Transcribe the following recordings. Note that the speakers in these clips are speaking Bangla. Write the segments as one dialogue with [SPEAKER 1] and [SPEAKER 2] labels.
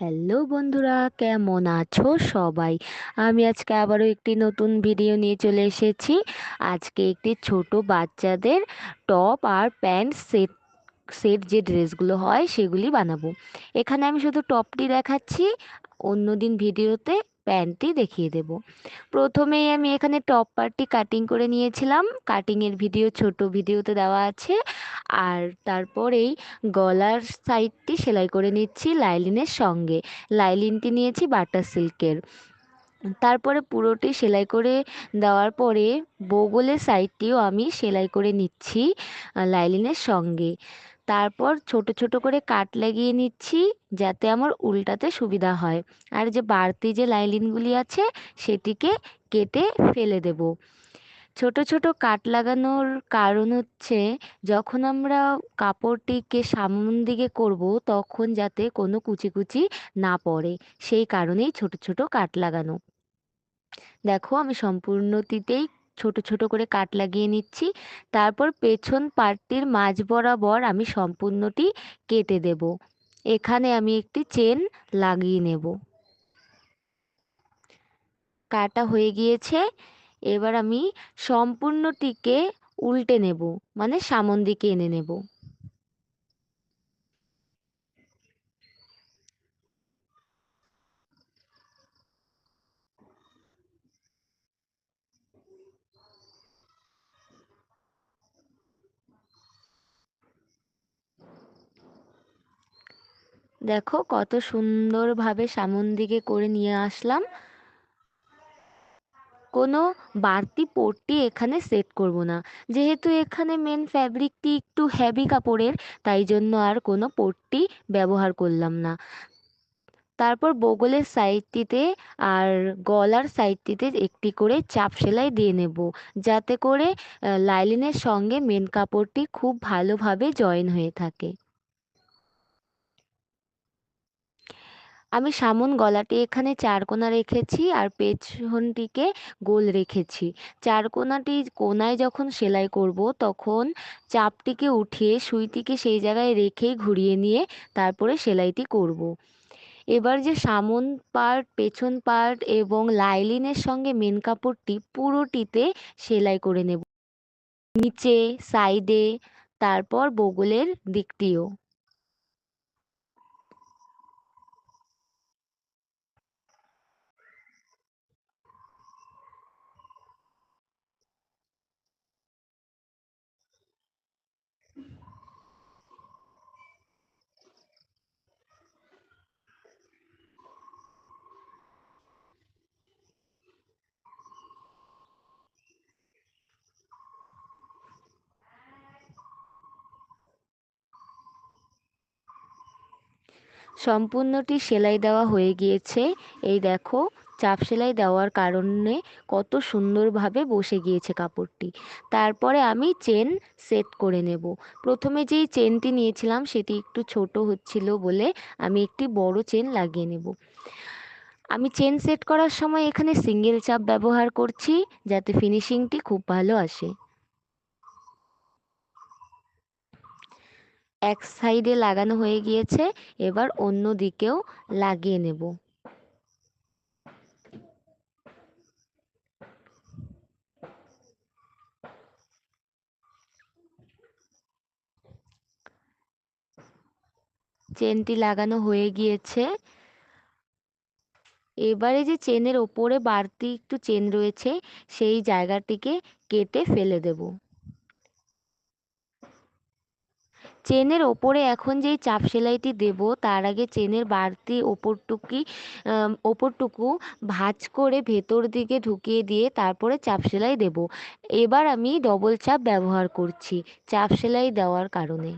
[SPEAKER 1] হ্যালো বন্ধুরা, কেমন আছো সবাই? আমি আজকে আবারও একটি নতুন ভিডিও নিয়ে চলে এসেছি। আজকে একটি ছোট বাচ্চাদের টপ আর প্যান্ট সেট সেট যে ড্রেসগুলো হয় সেগুলি বানাবো। এখানে আমি শুধু টপটি দেখাচ্ছি, অন্যদিন ভিডিওতে প্যান্টটি দেখিয়ে দেব। প্রথমেই আমি এখানে টপ পার্টটি কাটিং করে নিয়েছিলাম, কাটিংয়ের ভিডিও ছোট ভিডিওতে দেওয়া আছে। আর তারপরেই গলার সাইডটি সেলাই করে নিচ্ছি লাইলিনের সঙ্গে। লাইলিনটি নিয়েছি বাটার সিল্কের। তারপরে পুরোটি সেলাই করে দেওয়ার পরে বগলের সাইডটিও আমি সেলাই করে নিচ্ছি লাইলিনের সঙ্গে। তারপর ছোট ছোট করে কাট লাগিয়ে নিচ্ছি যাতে আমার উল্টাতে সুবিধা হয়। আর যে বাড়তি যে লাইলিনগুলি আছে সেটিকে কেটে ফেলে দেব। ছোট ছোট কাট লাগানোর কারণ হচ্ছে, যখন আমরা কাপড়টিকে সামন দিকে করব তখন যাতে কোনো কুচি কুচি না পড়ে, সেই কারণেই ছোট ছোট কাট লাগানো। দেখো আমি সম্পূর্ণটিতেই ছোট ছোট করে কাট লাগিয়ে নিচ্ছি। তারপর পেছন পার্টটির মাঝ বরাবর আমি সম্পূর্ণটি কেটে দেব। এখানে আমি একটি চেন লাগিয়ে নেব। কাটা হয়ে গিয়েছে। এবার আমি সম্পূর্ণটিকে উল্টে নেব, মানে সামন দিকে এনে নেব। দেখো কত সুন্দরভাবে সামন দিকে করে নিয়ে আসলাম। কোনো বাড়তি পট্টি এখানে সেট করব না, যেহেতু এখানে মেন ফ্যাব্রিকটি একটু হেভি কাপড়ের, তাই জন্য আর কোনো পট্টি ব্যবহার করলাম না। তারপর বগলের সাইডটিতে আর গলার সাইডটিতে একটি করে চাপ সেলাই দিয়ে নেব, যাতে করে লাইলিনের সঙ্গে মেন কাপড়টি খুব ভালোভাবে জয়েন হয়ে থাকে। আমি সামন গলাটি এখানে চার কোণা রেখেছি আর পেছনটিকে গোল রেখেছি। চার কোণাটি কোণায় যখন সেলাই করব তখন চাপটিকে উঠিয়ে সুইটিকে সেই জায়গায় রেখেই ঘুরিয়ে নিয়ে তারপরে সেলাইটি করব। এবার যে সামন পার্ট, পেছন পার্ট এবং লাইলিনের সঙ্গে মেন কাপড়টি পুরোটিতে সেলাই করে নেব, নিচে, সাইডে, তারপর বগলের দিকটিও। সম্পূর্ণটি সেলাই দেওয়া হয়ে গিয়েছে। এই দেখো, চাপ সেলাই দেওয়ার কারণে কত সুন্দরভাবে বসে গিয়েছে কাপড়টি। তারপরে আমি চেন সেট করে নেব। প্রথমে যেই চেনটি নিয়েছিলাম সেটি একটু ছোট হচ্ছিল বলে আমি একটি বড় চেন লাগিয়ে নেব। আমি চেন সেট করার সময় এখানে সিঙ্গেল চাপ ব্যবহার করছি, যাতে ফিনিশিংটি খুব ভালো আসে। এক সাইডে লাগানো হয়ে গিয়েছে, এবার অন্য দিকেও লাগিয়ে নেব। চেনটি লাগানো হয়ে গিয়েছে। এবারে যে চেনের ওপরে বাড়তি একটু চেন রয়েছে সেই জায়গাটিকে কেটে ফেলে দেব। চেনের ওপরে এখন যেই চাপ সেলাইটি দেব তার আগে চেনের বাড়তি ওপরটুকু ভাঁজ করে ভেতর দিকে ঢুকিয়ে দিয়ে তারপরে চাপ সেলাই দেব। এবার আমি ডবল চাপ ব্যবহার করছি চাপ সেলাই দেওয়ার কারণে।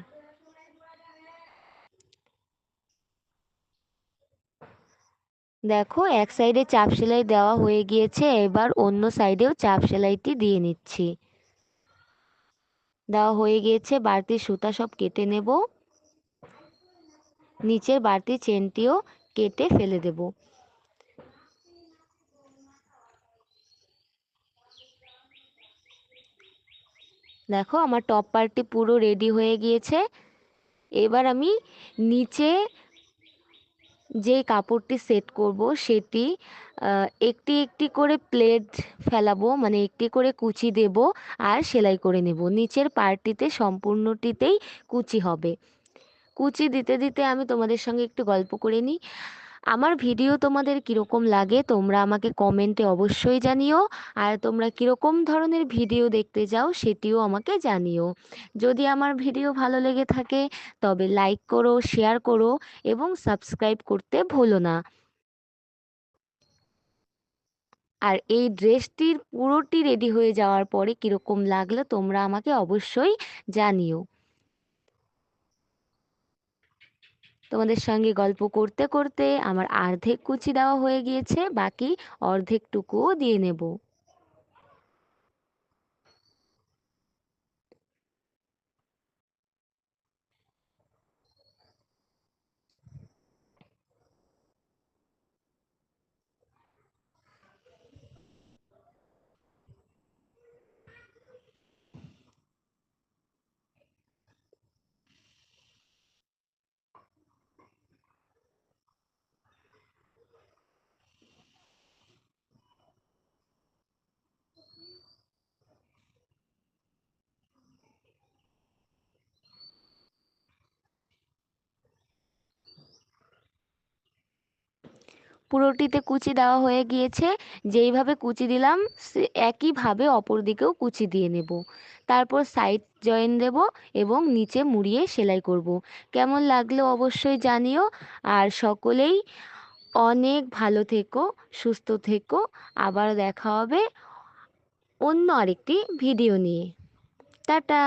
[SPEAKER 1] দেখো এক সাইডে চাপ সেলাই দেওয়া হয়ে গিয়েছে, এবার অন্য সাইডেও চাপ সেলাইটি দিয়ে নিচ্ছি। দেওয়া হয়ে গিয়েছে, বাড়তি সুতা সব কেটে নেব। নিচের বাড়তি চেনটিও কেটে ফেলে দেব। দেখো আমার টপ পার্টটি পুরো রেডি হয়ে গিয়েছে। এবার আমি নিচে যেই কাপড়টি সেট করব সেটি একটি একটি করে প্লেট ফেলাবো, মানে একটি করে কুচি দেব আর সেলাই করে নেব। নিচের পার্টটিতে সম্পূর্ণটিতেই কুচি হবে। কুচি দিতে দিতে আমি তোমাদের সঙ্গে একটু গল্প করে নিই। আমার ভিডিও তোমাদের কীরকম লাগে তোমরা আমাকে কমেন্টে অবশ্যই জানিও। আর তোমরা কীরকম ধরনের ভিডিও দেখতে চাও সেটিও আমাকে জানিও। যদি আমার ভিডিও ভালো লেগে থাকে তবে লাইক করো, শেয়ার করো এবং সাবস্ক্রাইব করতে ভুলো না। আর এই ড্রেসটির পুরোটি রেডি হয়ে যাওয়ার পরে কীরকম লাগলো তোমরা আমাকে অবশ্যই জানিও। তোমাদের সঙ্গে গল্প করতে করতে আমার অর্ধেক কুচি দেওয়া হয়ে গিয়েছে, বাকি অর্ধেকটুকুও দিয়ে নেব। পুরোটিতে কুচি দেওয়া হয়ে গিয়েছে। যেইভাবে কুচি দিলাম একইভাবে অপর দিকেও কুচি দিয়ে নেব। তারপর সাইড জয়েন দেব এবং নিচে মুড়িয়ে সেলাই করব। কেমন লাগলো অবশ্যই জানিও। আর সকলেই অনেক ভালো থেকো, সুস্থ থেকো। আবার দেখা হবে অন্য আরেকটি ভিডিও নিয়ে। টাটা।